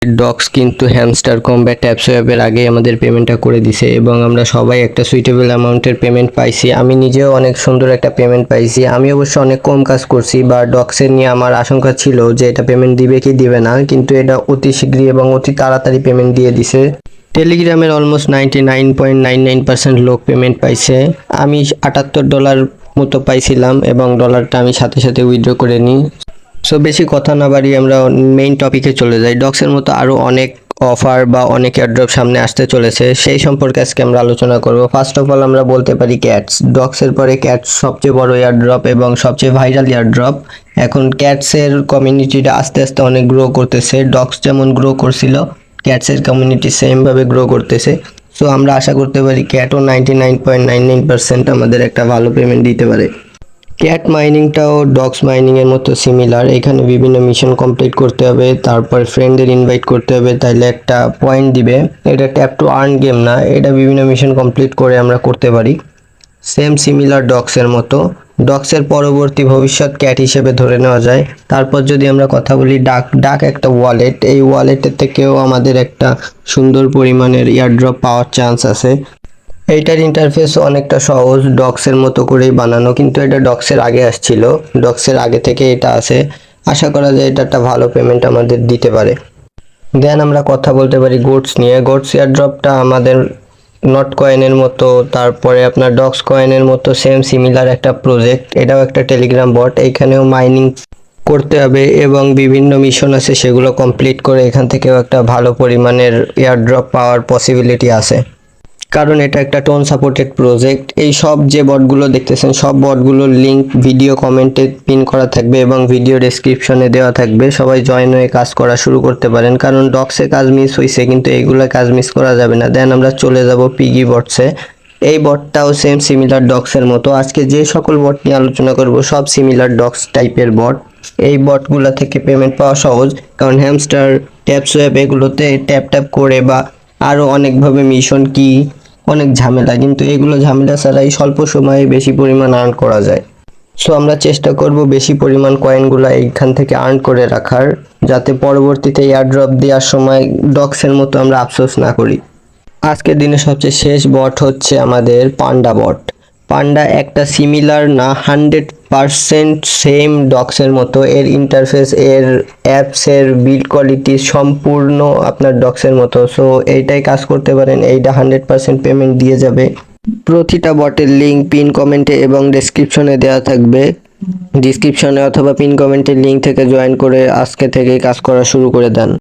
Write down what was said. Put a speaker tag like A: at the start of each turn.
A: Docs কিন্তু hamster combat ট্যাপসোয়াপের আগে আমাদের পেমেন্টটা করে দিছে এবং আমরা সবাই একটা সুইটেবল অ্যামাউন্টের পেমেন্ট পাইছি। আমি নিজেও অনেক সুন্দর একটা পেমেন্ট পাইছি। আমি অবশ্য অনেক কম কাজ করছি বা ডক্সের নিয়ে আমার আশঙ্কা ছিল যে এটা পেমেন্ট দিবে কি দিবে না, কিন্তু এটা অতি শীঘ্রই এবং অতি তাড়াতাড়ি পেমেন্ট দিয়ে দিছে। টেলিগ্রামের অলমোস্ট 99.99% লোক পেমেন্ট পাইছে। আমি $78 মতো পাইছিলাম এবং ডলারটা আমি সাথে সাথে উইথড্র করে নিই। সো বেশি কথা না বাড়িয়ে আমরা মেইন টপিকে চলে যাই। ডক্সের মতো আরও অনেক অফার বা অনেক এয়ারড্রপ সামনে আসতে চলেছে, সেই সম্পর্কে আজকে আমরা আলোচনা করব। ফার্স্ট অফ অল আমরা বলতে পারি ক্যাটস। ডক্সের পরে ক্যাটস সবচেয়ে বড় এয়ারড্রপ এবং সবচেয়ে ভাইরাল এয়ারড্রপ। এখন ক্যাটসের কমিউনিটিটা আস্তে আস্তে অনেক গ্রো করতেছে। ডক্স যেমন গ্রো করছিল, ক্যাটসের কমিউনিটি সেমভাবে গ্রো করতেছে। সো আমরা আশা করতে পারি ক্যাটও 99.99% আমাদের একটা ভালো পেমেন্ট দিতে পারে। ক্যাট মাইনিংটাও ডগস মাইনিংয়ের মতো সিমিলার। এখানে বিভিন্ন মিশন কমপ্লিট করতে হবে, তারপর ফ্রেন্ডদের ইনভাইট করতে হবে, তাইলে একটা পয়েন্ট দিবে। এটা ট্যাপ টু আর্ন গেম না, এটা বিভিন্ন মিশন কমপ্লিট করে আমরা করতে পারি। সেম সিমিলার ডগসের মতো। ডগসের পরবর্তী ভবিষ্যৎ ক্যাট হিসেবে ধরে নেওয়া যায়। তারপর যদি আমরা কথা বলি ডাক, ডাক একটা ওয়ালেট। এই ওয়ালেটের থেকেও আমাদের একটা সুন্দর পরিমাণের এয়ারড্রপ পাওয়ার চান্স আছে। এইটার ইন্টারফেস অনেকটা সহজ, ডক্সের মতো করেই বানানো, কিন্তু এটা ডক্সের আগে আসছিল, ডক্সের আগে থেকে এটা আছে। আশা করা যায় এটা একটা ভালো পেমেন্ট আমাদের দিতে পারে। দেন আমরা কথা বলতে পারি গোটস নিয়ে। গোটস এয়ারড্রপটা আমাদের নট কয়েনের মতো, তারপরে আপনার ডক্স কয়েনের মতো সেম সিমিলার একটা প্রজেক্ট। এটাও একটা টেলিগ্রাম বট। এইখানেও মাইনিং করতে হবে এবং বিভিন্ন মিশন আছে, সেগুলো কমপ্লিট করে এখান থেকেও একটা ভালো পরিমাণের এয়ারড্রপ পাওয়ার পসিবিলিটি আছে, কারণ এটা একটা টোন সাপোর্টেড প্রজেক্ট। এই সব যে বটগুলো দেখতেছেন, সব বটগুলোর লিঙ্ক ভিডিও কমেন্টে পিন করা থাকবে এবং ভিডিও ডেসক্রিপশনে দেওয়া থাকবে। সবাই জয়েন হয়ে কাজ করা শুরু করতে পারেন, কারণ ডক্সে কাজ মিস হয়েছে কিন্তু এইগুলো কাজ মিস করা যাবে না। দেন আমরা চলে যাব পিগি বটসে। এই বটটাও সেম সিমিলার ডক্সের মতো। আজকে যে সকল বট নিয়ে আলোচনা করব সব সিমিলার ডক্স টাইপের বট। এই বটগুলো থেকে পেমেন্ট পাওয়া সহজ, কারণ হ্যামস্টার, ট্যাপসোয়াপ এগুলোতে ট্যাপ ট্যাপ করে বা আরও অনেকভাবে মিশন কি অনেক ঝামেলা, কিন্তু এগুলো ঝামেলা ছাড়াই স্বল্প সময়ে বেশি পরিমাণ আর্ন করা যায়। সো আমরা চেষ্টা করব বেশি পরিমাণ কয়েনগুলো এইখান থেকে আর্ন করে রাখার, যাতে পরবর্তীতে এয়ারড্রপ দেওয়ার সময় ডক্সের মতো আমরা আফসোস না করি। আজকের দিনে সবচেয়ে শেষ বট হচ্ছে আমাদের পান্ডা বট। পান্ডা একটা সিমিলার না, 100% সেম ডক্সের মতো। এর ইন্টারফেস, এর অ্যাপসের বিল্ড কোয়ালিটি সম্পূর্ণ আপনার ডক্সের মতো। সো এইটাই কাজ করতে পারেন, এইটা 100% পেমেন্ট দিয়ে যাবে। প্রতিটা বটের লিঙ্ক পিন কমেন্টে এবং ডেসক্রিপশনে দেওয়া থাকবে। ডিসক্রিপশনে অথবা পিন কমেন্টের লিঙ্ক থেকে জয়েন করে আজকে থেকেই কাজ করা শুরু করে দেন।